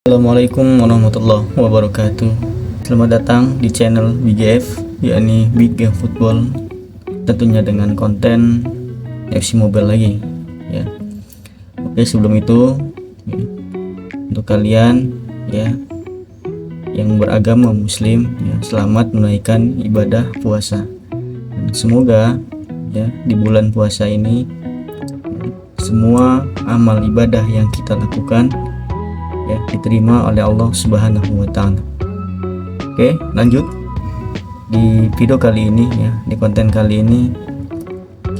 Assalamualaikum warahmatullahi wabarakatuh. Selamat datang di channel BGF, yakni Big Game Football, tentunya dengan konten FC Mobile lagi ya. Oke, sebelum itu ya, untuk kalian ya yang beragama muslim ya, selamat menunaikan ibadah puasa. Dan semoga ya di bulan puasa ini ya, semua amal ibadah yang kita lakukan ya diterima oleh Allah Subhanahu wa taala. Oke, lanjut. Di video kali ini ya, di konten kali ini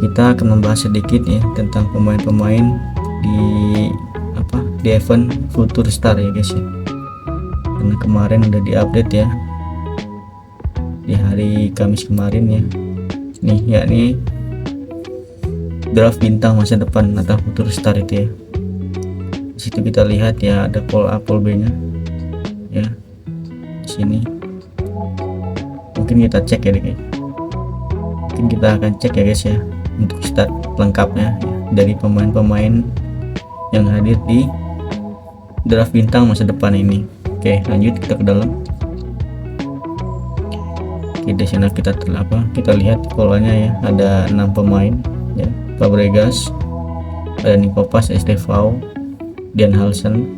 kita akan membahas sedikit ya tentang pemain-pemain di event Future Star ya guys ya. Karena kemarin udah diupdate ya di hari Kamis kemarin ya. Nih yakni draft bintang masa depan atau Future Star itu ya. Di situ kita lihat ya ada pool A, pool B nya ya. Di sini mungkin kita cek ya guys. Mungkin kita akan cek ya guys ya untuk start lengkapnya ya, dari pemain-pemain yang hadir di draft bintang masa depan ini. Oke, lanjut kita ke dalam. Oke, di sana kita lihat polanya ya, ada 6 pemain ya. Fabregas, ada Nikopas, Estevao, Dian Halsen.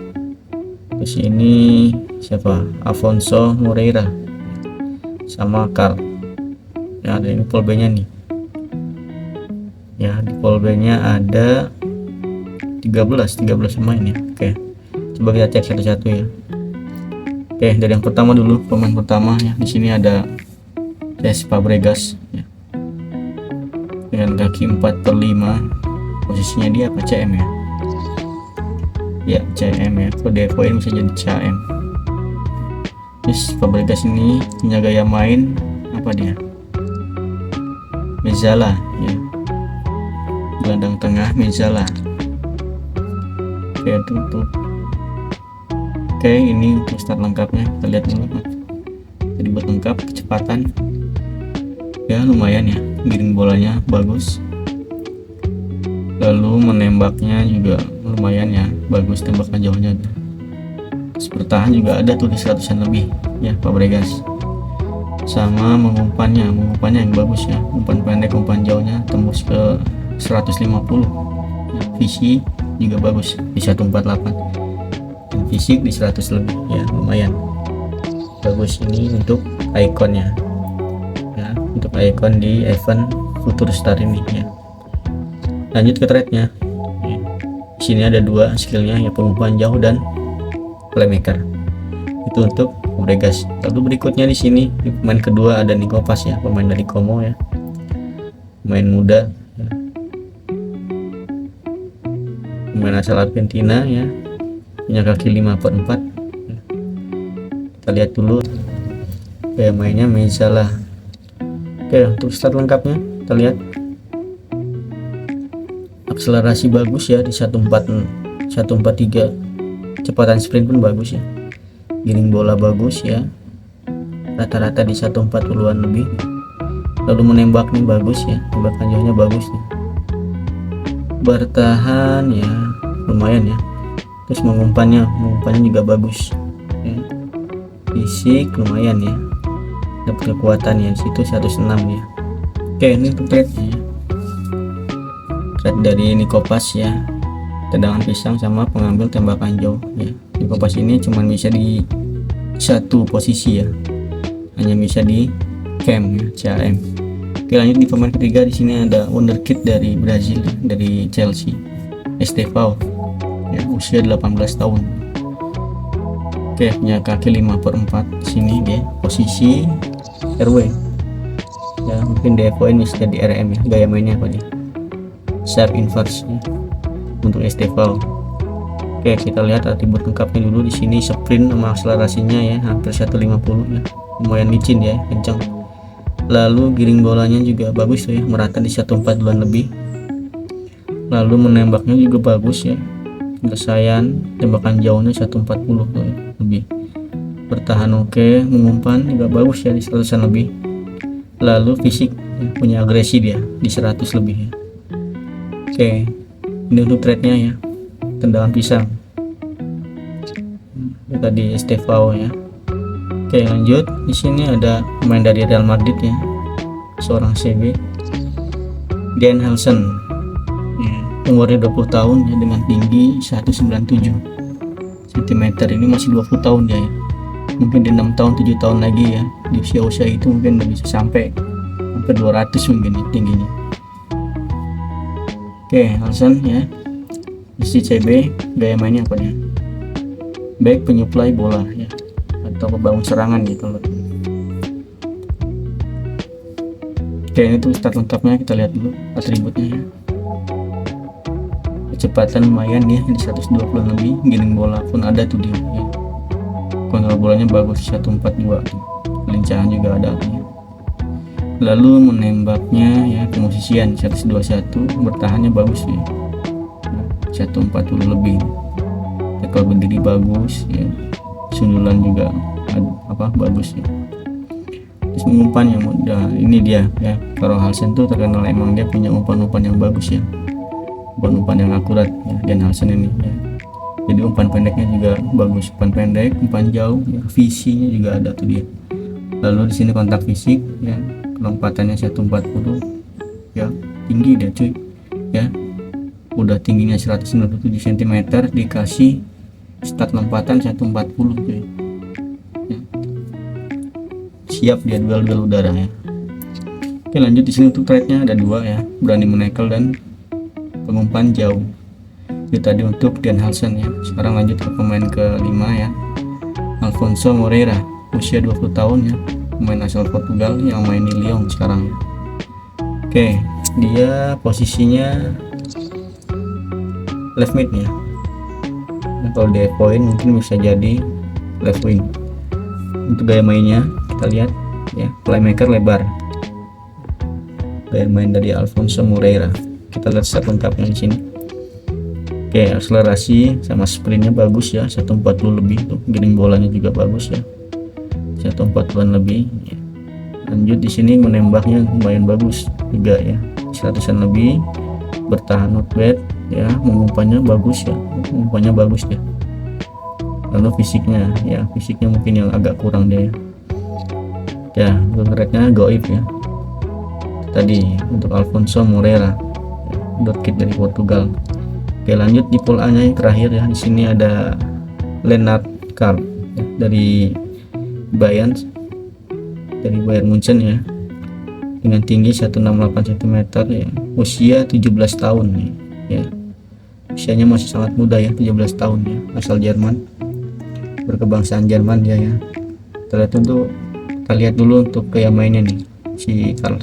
Terus ini siapa? Afonso Moreira sama Carl. Ya, ada ini pool B nya nih. Ya, di pool B nya ada 13 pemain ya. Oke. Coba kita cek satu-satu ya. Oke, dari yang pertama dulu, pemain pertama ya. Di sini ada Fabregas ya. Dengan kaki 4/5. Posisinya dia apa, CM ya? Ya, CM ya. Kalau DFOin bisa jadi CM. Terus Fabregas ini punya gaya main apa dia? Mezzala ya. Gelandang tengah Mezzala. Oke, tutup. Oke, ini untuk start lengkapnya. Kita lihat dulu. Jadi buat lengkap kecepatan. Ya, lumayan ya. Giring bolanya bagus. Lalu menembaknya juga lumayan ya, bagus tembakan jauhnya. Terus bertahan juga ada tuh di 100-an lebih ya Fabregas. Sama mengumpannya yang bagus ya, umpan pendek, umpan jauhnya tembus ke 150 ya. Visi juga bagus di 148 dan fisik di 100 lebih ya, lumayan bagus. Ini untuk ikonnya ya, untuk ikon di event Future Star ini ya. Lanjut ke trade-nya. Di sini ada 2 skillnya ya, pengumpan jauh dan playmaker. Itu untuk Fabregas. Lalu berikutnya di sini di pemain kedua ada Nikopas ya, pemain dari Como ya. Pemain muda ya. Pemain asal Argentina ya. Punya kaki 5/4 ya. Kita lihat dulu kayak mainnya Mezzala. Oke, untuk start lengkapnya kita lihat. Akselerasi bagus ya di 143. Kecepatan sprint pun bagus ya. Giring bola bagus ya. Rata-rata di 140-an lebih. Lalu menembak nih bagus ya. Tembakan jauhnya bagus nih. Bertahan ya lumayan ya. Terus mengumpannya juga bagus ya. Fisik lumayan ya. Dapat kekuatan ya di situ 106 ya. Oke, ini untuk trade-nya ya. Trade dari Nikopas ya, tendangan pisang sama pengambil tembakan jauh ya. Nikopas ini cuma bisa di satu posisi ya, hanya bisa di cam ya, CAM. Oke, lanjut di pemain ketiga. Di sini ada wonderkid dari Brazil ya, dari Chelsea, Estevao ya, usia 18 tahun. Oke, punya kaki 5/4. Di sini dia posisi RW ya, mungkin DFOin bisa jadi RM ya. Gaya mainnya apa dia? Sharp inverse ya, untuk Estevao. Oke, kita lihat atribut lengkapnya dulu. Di sini sprint sama akselerasinya ya hampir 150 ya, lumayan licin ya, kencang. Lalu giring bolanya juga bagus tuh ya, merata di 140-an lebih. Lalu menembaknya juga bagus ya, penyelesaian tembakan jauhnya 140 tuh ya, lebih. Bertahan oke, mengumpan juga bagus ya di 100-an lebih. Lalu fisik ya, punya agresi dia di 100 lebih ya. Oke, ini untuk trade-nya ya, tendangan pisang. ya tadi Estevao ya. Oke, lanjut. Di sini ada pemain dari Real Madrid ya, seorang CB, Dan Hansen ya, umurnya 20 tahun ya, dengan tinggi 197 cm. Ini masih 20 tahun dia ya, mungkin di 6 tahun 7 tahun lagi ya, di usia itu mungkin udah bisa sampai 200 mungkin ya, tingginya. Oke, Hansen ya, isi CB, gaya mainnya apa ya, back penyuplai bola ya, atau pembangun serangan gitu loh. Oke, ini tuh stat lengkapnya, kita lihat dulu atributnya ya. Kecepatan lumayan ya, di 120 lebih, giring bola pun ada tuh dia ya. Kontrol bolanya bagus, 142 tuh. Kelincahan juga ada ya. Lalu menembaknya ya, pemosisian 121, bertahannya bagus ya, 140 lebih. Tackle berdiri bagus ya, sundulan juga bagus ya. Terus umpan yang mudah, ini dia ya, kalau Hansen tuh terkenal emang dia punya umpan-umpan yang bagus ya, umpan-umpan yang akurat ya, Dan Hansen ini ya. Jadi umpan pendeknya juga bagus, umpan pendek, umpan jauh ya, visinya juga ada tuh dia. Lalu di sini kontak fisik ya, lompatannya 140 ya, tinggi dia cuy ya, udah tingginya 197 cm, dikasih stat lompatan 140 cuy ya. Siap dia duel udara ya. Oke, lanjut. Di sini untuk trade-nya ada 2 ya, berani menekel dan pengumpan jauh. Itu tadi untuk Dan Hansen ya. Sekarang lanjut ke pemain ke-5 ya, Alfonso Moreira, usia 20 tahun ya, pemain asal Portugal yang main di Lyon sekarang ya. Oke, dia posisinya left mid ya. Nah, kalau di point mungkin bisa jadi left wing. Untuk gaya mainnya kita lihat ya, playmaker lebar. Gaya main dari Alfonso Moreira. Kita lihat stat lengkapnya di sini. Oke, akselerasi sama sprintnya bagus ya, 140 lebih tuh. Giring bolanya juga bagus ya, 140-an lebih ya. Lanjut di sini menembaknya lumayan bagus juga ya, 100-an lebih, bertahan not bad ya, mengumpannya bagus ya, mengumpannya bagus ya. Lalu fisiknya ya, fisiknya mungkin yang agak kurang dia ya, untuk rate-nya goib ya. Tadi untuk Alfonso Moreira ya, kit dari Portugal. Oke, lanjut di pool A nya yang terakhir ya. Di sini ada Lennart Karl ya, dari Bayern Munchen ya, dengan tinggi 168 cm ya, usia 17 tahun nih ya. Usianya masih sangat muda ya, 17 tahun ya, asal Jerman, berkebangsaan Jerman dia ya. Kita lihat dulu untuk gaya mainnya nih si Karl.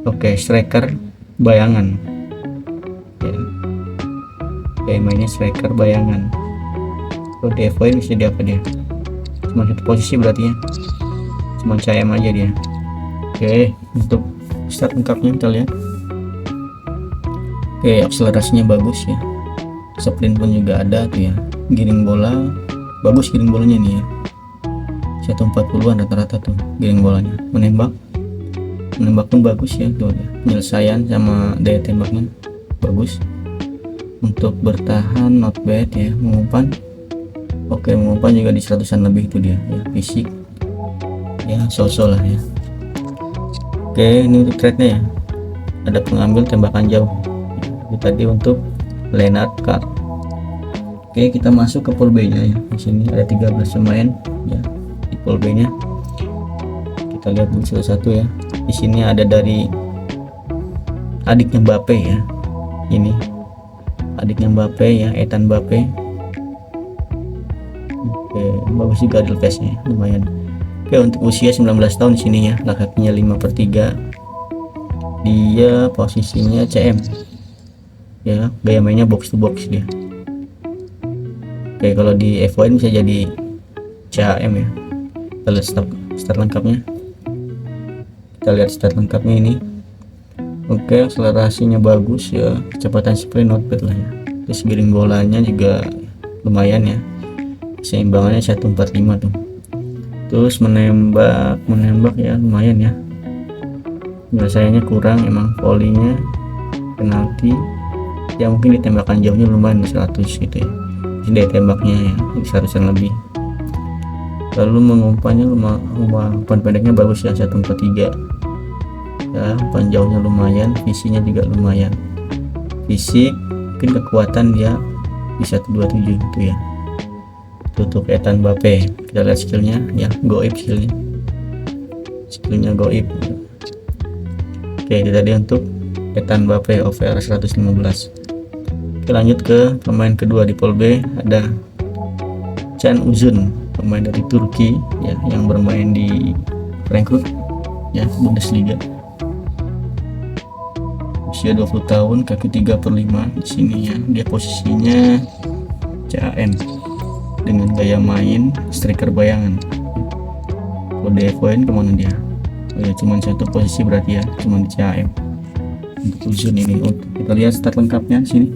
Oke, striker bayangan ya. Gaya mainnya striker bayangan. Kalau di FOI bisa di apa dia? Cuma satu posisi berarti ya, cuma CM aja dia. Oke, untuk stat lengkapnya kita lihat. Oke, akselerasinya bagus ya, sprint pun juga ada tuh ya, giring bola bagus, giring bolanya nih ya, 140-an rata-rata tuh giring bolanya. Menembak pun bagus ya tuh ya, penyelesaian sama daya tembaknya bagus. Untuk bertahan not bad ya, mengumpan oke, mengumpan juga di 100-an lebih itu dia ya. Fisik ya so-so lah ya. Oke, ini untuk trade-nya ya, ada pengambil tembakan jauh itu tadi untuk Lennart Karl. Oke, kita masuk ke pool B nya ya. Di sini ada 13 pemain ya di pool B nya. Kita lihat dulu satu-satu ya. Di sini ada dari adiknya Mbappe ya, ini adiknya Mbappe ya, Ethan Mbappe. Oke, bagus juga di face-nya, lumayan. Oke, untuk usia 19 tahun di sini ya, kakinya 5/3. Dia posisinya CM ya, gaya mainnya box to box dia. Oke, kalau di F1 bisa jadi CM ya. Kita lihat start lengkapnya. Kita lihat stat lengkapnya ini. Oke, akselerasinya bagus ya, kecepatan sprint not bad lah ya. Terus giring bolanya juga lumayan ya, keseimbangannya 145 tuh. Terus menembak ya lumayan ya, penyelesaiannya kurang, emang volley-nya penalti ya, mungkin ditembakkan jauhnya lumayan 100 gitu ya, deh tembaknya ya, di 100-an lebih. Lalu mengumpannya umpan pendeknya bagus ya, 143 ya, umpan jauhnya lumayan, visinya juga lumayan. Fisik mungkin kekuatan dia di 127 itu ya. Untuk Ethan Mbappe, kita lihat skillnya ya, goib skillnya goib. Oke, itu tadi untuk Ethan Mbappe over 115. Oke, lanjut ke pemain kedua di pool B, ada Can Uzun, pemain dari Turki ya, yang bermain di Frankfurt ya, Bundesliga. Usia 20 tahun, kaki 3/5 di sini ya. Dia posisinya CAM dengan gaya main striker bayangan. Kode poin kemana dia? Oh ya, cuman satu posisi berarti ya, cuman di CAM. Untuk Uzun ini, kita lihat stat lengkapnya di sini.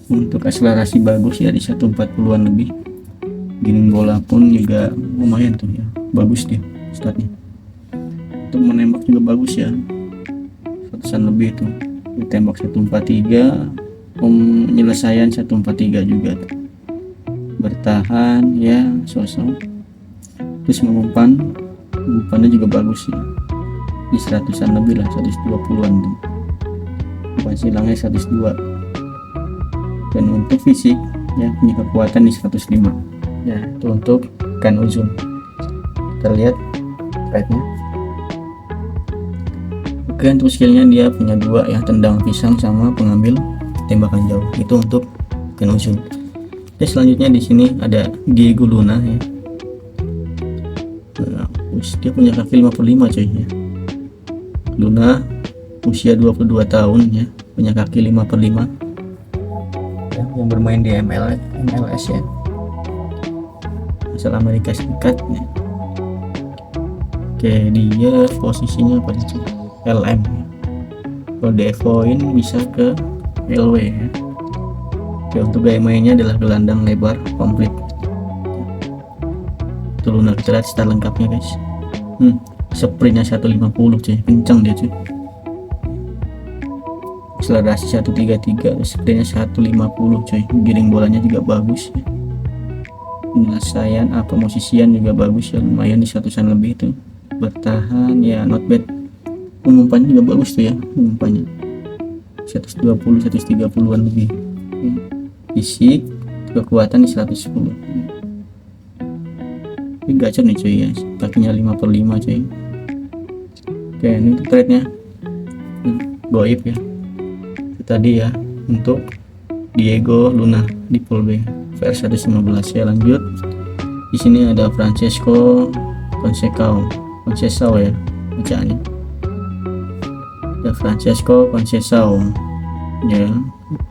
Untuk akselerasi bagus ya, di 140-an lebih. Giring bola pun juga lumayan tuh ya, bagus dia statnya. Untuk menembak juga bagus ya, 100-an lebih tuh. Ditembak 143, penyelesaian 143 juga tuh. Bertahan ya, sosok. Terus umpannya juga bagus ya, di 100-an lebih lah, 120-an tuh. Umpan silangnya 102. Dan untuk fisik ya, punya kekuatan di 105 ya. Itu untuk Can Uzun. Kita lihat rate-nya. Oke, untuk skillnya dia punya 2 ya, tendang pisang sama pengambil tembakan jauh. Itu untuk Can Uzun. Oke, selanjutnya di sini ada Diego Luna ya. Nah, dia punya kaki 55 coy ya. Luna usia 22 tahun ya, punya kaki 5/5 ya, yang bermain di MLS ya, asal Amerika Serikat ya. Oke, dia posisinya apa itu? LM ya. Kalau devoin bisa ke LW ya. Oke, untuk gaya mainnya adalah gelandang lebar komplit. Itu Luna, kita lihat stat lengkapnya guys. Sprintnya 150 cuy, kencang dia cuy. Akselerasi 133, sprintnya 150 cuy. Giring bolanya juga bagus ya. Penyelesaian posisian juga bagus ya, lumayan di 100-an lebih itu. Bertahan ya, not bad. Umpannya juga bagus tuh ya, umpannya 120, 130-an lebih ya. Fisik kekuatan di 110. Ini gacor nih cuy ya, kakinya 5/5 cuy. Oke, ini trade-nya goib ya. Itu tadi ya untuk Diego Luna di pool B versi 115 ya. Lanjut, di sini ada Francesco Conceição ya bacaannya. Ada Francesco Conceição ya,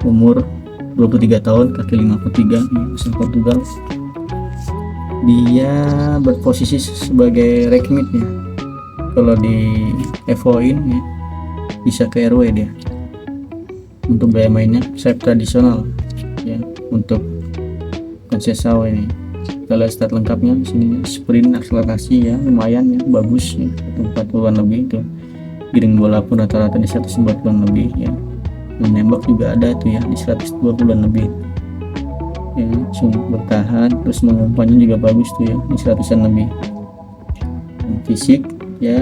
umur 23 tahun, kaki 53 ya, asal Portugal. Dia berposisi sebagai right mid ya. Kalau di Evoin ya, bisa ke RW dia. Untuk gaya mainnya sayap tradisional ya. Untuk Conceição ini, kita lihat stat lengkapnya di sini ya. Sprint, akselerasi ya lumayan ya, bagus ya, 40-an lebih itu. Giring bola pun rata-rata di 140-an lebih ya. Menembak juga ada tuh ya, di 120-an lebih ya. Bertahan, terus mengumpannya juga bagus tuh ya, di 100-an lebih. Dan fisik ya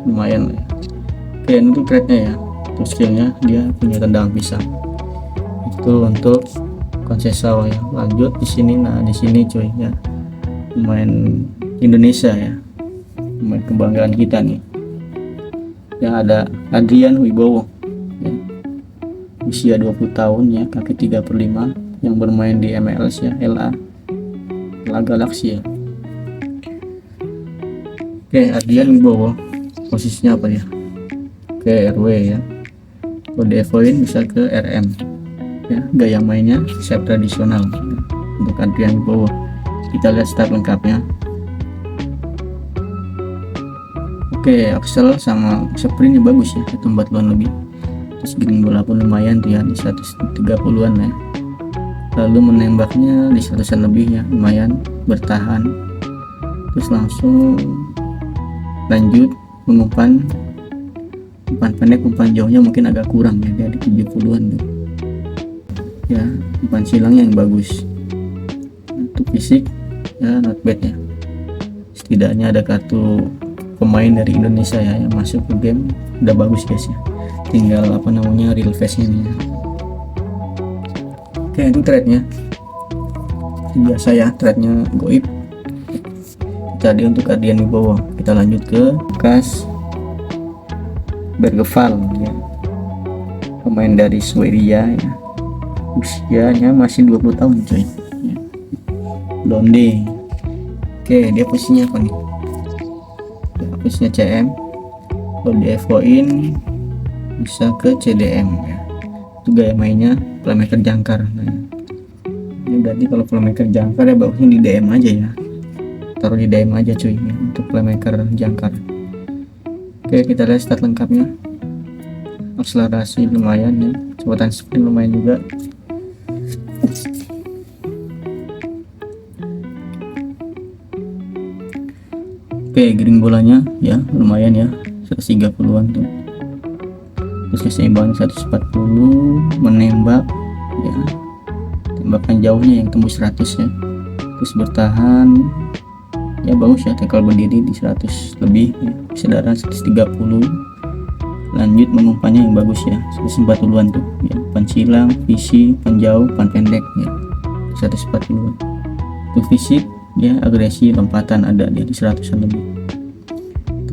lumayan lah ya. Oke, untuk trade-nya ya, untuk skillnya dia punya tendang pisang. Itu untuk Conceição ya. Lanjut di sini, nah di sini cuy ya, pemain Indonesia ya, pemain kebanggaan kita nih. Yang ada Adrian Wibowo ya. Usia 20 tahun ya, kaki 3/5, yang bermain di MLS ya, LA Galaxy ya. Oke, Adrian Wibowo posisinya apa ya? Ke RW ya. Kode Evoin bisa ke RM ya. Gaya mainnya sayap tradisional ya. Untuk Adrian Wibowo, kita lihat stat lengkapnya. Oke, Axel sama sprintnya bagus ya, 140-an lebih. Terus giring bola pun lumayan tuh ya, di 130-an ya. Lalu menembaknya di 100-an lebih ya, lumayan. Bertahan, terus langsung lanjut umpan pendek, umpan jauhnya mungkin agak kurang ya, dia di 70-an tuh ya, umpan silangnya yang bagus. Untuk fisik ya not bad ya, setidaknya ada kartu pemain dari Indonesia ya yang masuk ke game, udah bagus guys ya, tinggal apa namanya real face nya nih ya. Oke, itu trade-nya biasa ya, trade-nya goib. Tadi untuk Ardian Wibowo, kita lanjut ke Lukas Bergevall ya, pemain dari Swedia ya, usianya masih 20 tahun coy ya. Blonde. Oke, dia posisinya apa nih ya, posisinya CM. Kalau di FO-in bisa ke CDM ya, itu gaya mainnya playmaker jangkar. Nah, ini berarti kalau playmaker jangkar ya bagusnya di DM aja ya, taruh di DM aja cuy ya, untuk playmaker jangkar. Oke, kita lihat stat lengkapnya. Akselerasi lumayan ya, kecepatan sprint lumayan juga. Oke, giring bolanya ya lumayan ya, 130-an tuh. Terus keseimbangan 140, menembak ya, tembakan jauhnya yang tembus 100 ya. Terus bertahan ya bagus ya, tackle berdiri di 100 lebih ya, kesedaran 130. Lanjut mengumpannya yang bagus ya, 140-an tuh ya, umpan silang, visi, umpan jauh, umpan pendek ya, 140-an. Untuk fisik ya, agresi, lompatan ada di 100-an lebih.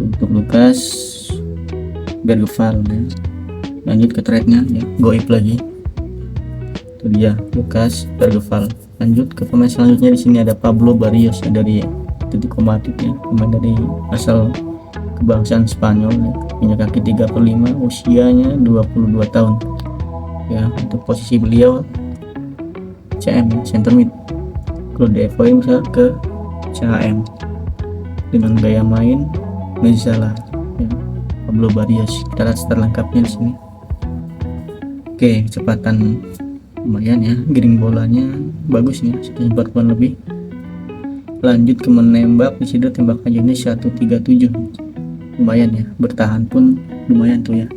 Untuk Lukas Bergevall ya. Lanjut ke trade-nya ya, goib lagi. Itu dia Lukas Bergevall. Lanjut ke pemain selanjutnya, di sini ada Pablo Barrios ya, dari Atletico Madrid ya, pemain dari asal kebangsaan Spanyol ya, punya kaki 3/5, usianya 22 tahun ya. Untuk posisi beliau CM ya, center mid. Kalau di FOI bisa ke CHM dengan gaya main Mezzala ya, Pablo Barrios. Kita lihat stat lengkapnya di sini. Oke, kecepatan lumayan ya, giring bolanya bagus ya, 140-an lebih. Lanjut ke menembak, di sini tembakan jauhnya 137, lumayan ya, bertahan pun lumayan tuh ya,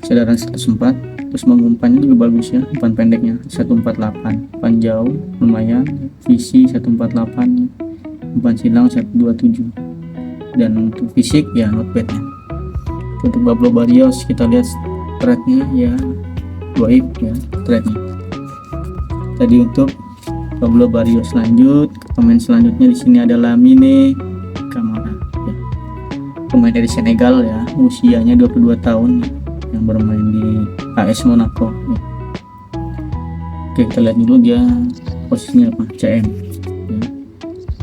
kesedaran 104. Terus mengumpannya juga bagus ya, umpan pendeknya 148, umpan jauh lumayan, visi 148 ya, umpan silang 127. Dan untuk fisik ya not bad ya. Untuk Pablo Barrios kita lihat trade-nya ya, goib ya trade-nya. Tadi untuk Pablo Barrios. Lanjut ke pemain selanjutnya, di sini ada Lamine Camara ya, pemain dari Senegal ya, usianya 22 tahun yang bermain di AS Monaco ya. Oke, kita lihat dulu dia posisinya apa, CM ya.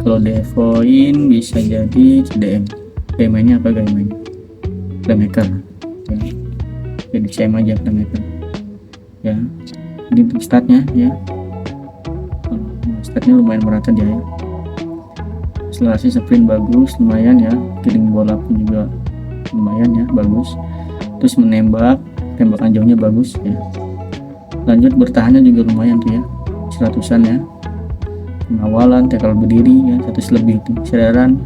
Kalau devoin bisa jadi CDM. Gaya mainnya apa, gaya main playmaker ya, jadi CM aja playmaker ya. Ini untuk statnya ya, statnya lumayan merata dia ya, akselerasi sprint bagus lumayan ya, giring bola pun juga lumayan ya, bagus. Terus menembak, tembakan jauhnya bagus ya. Lanjut bertahannya juga lumayan tuh ya, 100-an ya. Pengawalan, tackle berdiri ya, 100 lebih itu, kesedaran.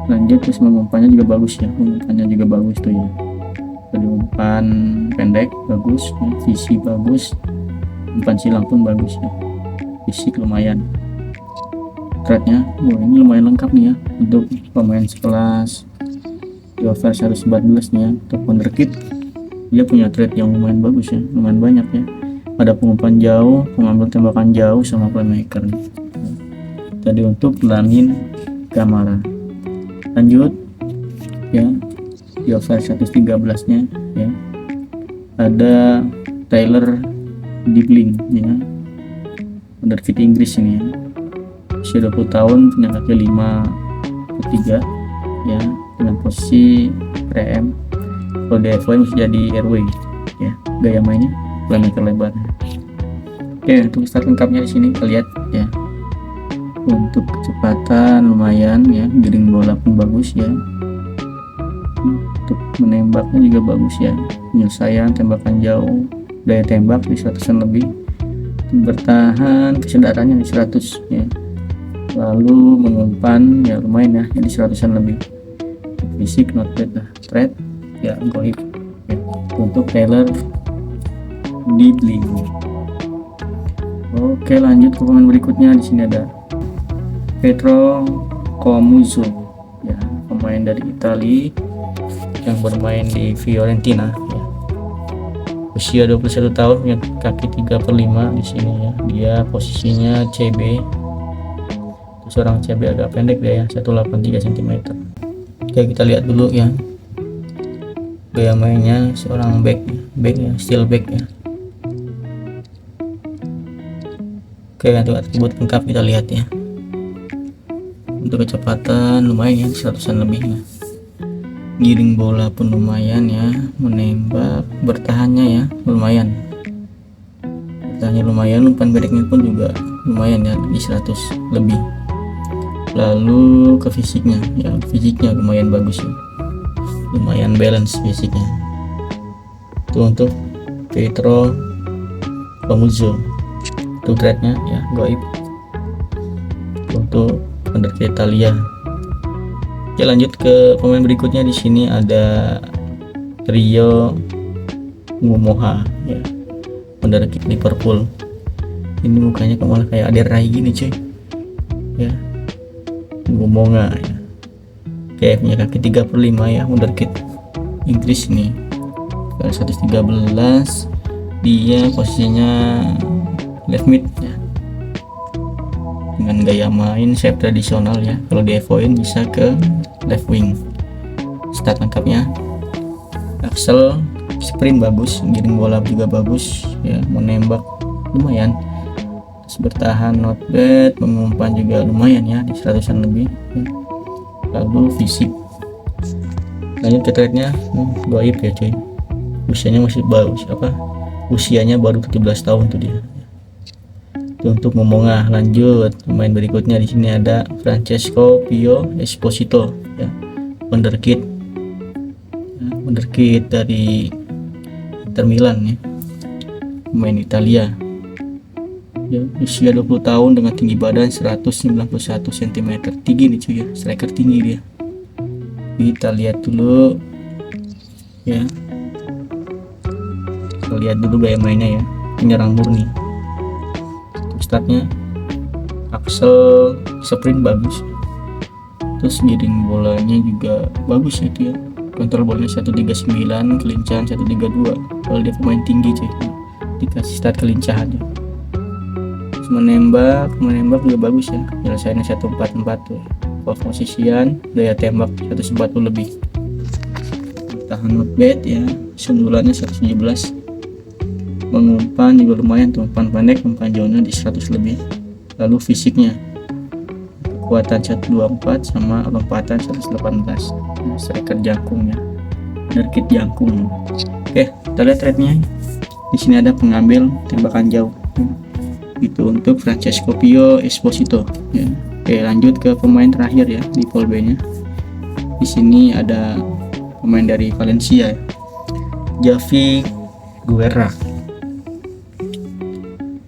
Lanjut terus mengumpannya juga bagus ya, umpannya juga bagus tuh ya. Jadi umpan pendek bagus ya, visi bagus, umpan silang pun bagus ya, fisik lumayan. Trade-nya, ini lumayan lengkap nih ya untuk pemain sekelas Jover 114 nih ya. Untuk wonderkid dia punya trade yang lumayan bagus ya, lumayan banyak ya. Ada pengumpan jauh, pengambil tembakan jauh, sama playmaker. Tadi untuk Lamine Camara. Lanjut ya, Jover 113 nya ya, ada Tyler Dibling ya, wonderkid Inggris ini ya, usia 20 tahun, punya kaki 5/3 ya, dengan posisi PM. Kalau DFW masih jadi RW ya, gaya mainnya playmaker lebar. Oke, untuk start lengkapnya di sini kita lihat ya. Untuk kecepatan lumayan ya, giring bola pun bagus ya. Untuk menembaknya juga bagus ya, penyelesaian, tembakan jauh, daya tembak di 100-an lebih. Untuk bertahan, kesedarannya di 100 ya. Lalu mengumpan ya lumayan ya, jadi 100-an lebih. Fisik not bad lah. Trade ya goib ya. Untuk Taylor dibeli. Oke, lanjut ke pemain berikutnya. Di sini ada Pietro Comuzzo, ya, pemain dari Italia yang bermain di Fiorentina, ya. Usia 21 tahun, punya kaki 3/5 di sini ya. Dia posisinya CB. Seorang CB agak pendek dia ya, 183 cm. Oke, kita lihat dulu ya gaya mainnya seorang back ya, still back ya. Oke, untuk atribut lengkap kita lihat ya. Untuk kecepatan lumayan ya, 100-an lebih ya. Giring bola pun lumayan ya, menembak, bertahannya ya lumayan. Bertahannya lumayan, umpan pendeknya pun juga lumayan ya, di 100 lebih. Lalu ke fisiknya ya, fisiknya lumayan bagus ya. Lumayan balance fisiknya. Itu untuk Pietro Comuzzo. Untuk trade-nya ya goib. Untuk wonderkid Italia. Oke, lanjut ke pemain berikutnya. Di sini ada Rio Ngumoha ya, wonderkid Liverpool. Ini mukanya malah kayak Ade Rai gini cuy ya. Ngumoha ya. Oke, punya kaki 3/5 ya, wonderkid Inggris nih. 113. Dia posisinya left mid ya, dengan gaya main shape tradisional ya. Kalau di Evoin bisa ke left wing. Stat lengkapnya: Axel, sprint bagus, giring bola juga bagus ya, menembak lumayan, terus bertahan not bad, mengumpan juga lumayan ya, di 100-an lebih ya. Lalu fisik. Lanjut ke trade-nya, goib ya cuy. Usianya masih baru, usianya baru 17 tahun tuh dia. Untuk Momonga. Lanjut pemain berikutnya. Di sini ada Francesco Pio Esposito ya, wonderkid ya, wonderkid dari Inter Milan ya, pemain Italia ya. Usia 20 tahun dengan tinggi badan 191 cm. Tinggi nih cuy ya, striker tinggi dia. Kita lihat dulu ya, kita lihat dulu gaya mainnya ya, penyerang murni. Statnya Axel, sprint bagus, terus giring bolanya juga bagus ya, itu ya. Kontrol bolanya 139, kelincahan 132. Kalau dia pemain tinggi cuy, dikasih stat kelincahan ya. Terus menembak juga bagus ya, penyelesaiannya 144 tuh. Posisian, daya tembak 140 lebih. Tahan not bad ya, sundulannya 117. Mengumpan juga lumayan tuh, umpan pendek, umpan jauhnya di 100 lebih. Lalu fisiknya, kekuatan 124 sama lompatan 118. Nah, striker jangkung ya, wonderkid jangkung. Oke, kita lihat trade-nya. Di sini ada pengambil tembakan jauh. Itu untuk Francesco Pio Esposito ya. Oke, lanjut ke pemain terakhir ya di pool B-nya. Di sini ada pemain dari Valencia ya, Javi Guerra.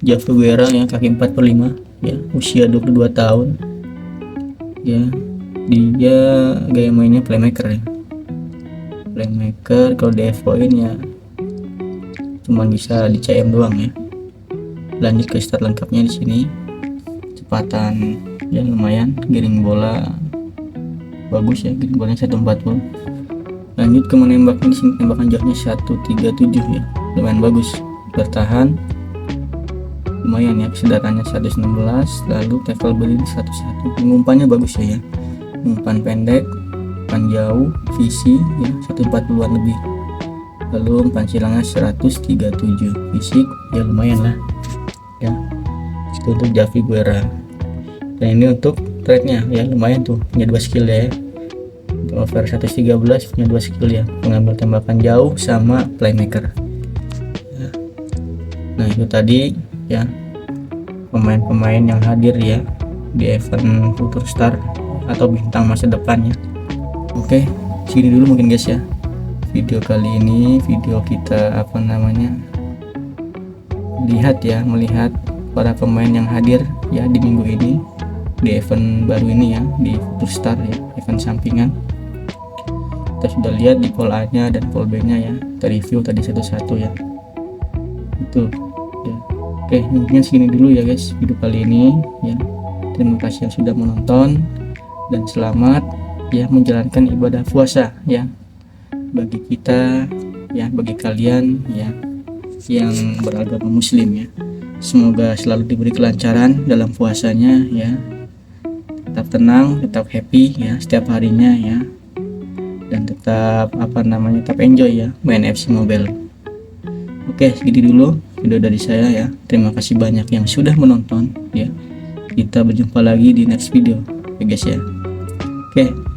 Javi Guerra ya, kaki 4/5 ya, usia 22 tahun ya. Dia gaya mainnya playmaker ya, playmaker. Kalau di Evoin ya cuman bisa di CM doang ya. Lanjut ke stat lengkapnya. Di sini kecepatan ya lumayan, giring bola bagus ya, giring bolanya 140. Lanjut ke menembaknya. Di sini tembakan jauhnya 137 ya, lumayan bagus. Bertahan lumayan ya, kesedarannya 116. Lalu tackle berdiri 101. Mengumpannya bagus ya, umpan pendek, umpan jauh, visi ya 140-an lebih. Lalu umpan silangnya 137. Fisik ya lumayan lah ya. Itu untuk Javi Guerra. Dan ini untuk trade-nya ya, lumayan tuh, punya 2 skill ya. Untuk over 113 punya 2 skill ya, pengambil tembakan jauh sama playmaker ya. Nah, itu tadi ya pemain-pemain yang hadir ya di event Future Star atau bintang masa depan ya. Oke, sini dulu mungkin guys ya video kali ini. Video kita melihat para pemain yang hadir ya di minggu ini di event baru ini ya, di Future Star ya, event sampingan. Kita sudah lihat di pool A nya dan pool B nya ya, kita review tadi satu-satu ya. tuh ya. Oke, mungkin segini dulu ya guys video kali ini ya. Terima kasih yang sudah menonton dan selamat ya menjalankan ibadah puasa ya, bagi kita ya, bagi kalian ya yang beragama muslim ya. Semoga selalu diberi kelancaran dalam puasanya ya, tetap tenang, tetap happy ya setiap harinya ya, dan tetap tetap enjoy ya main FC Mobile. Oke, segini dulu video dari saya ya. Terima kasih banyak yang sudah menonton ya. Kita berjumpa lagi di next video ya guys ya. Oke.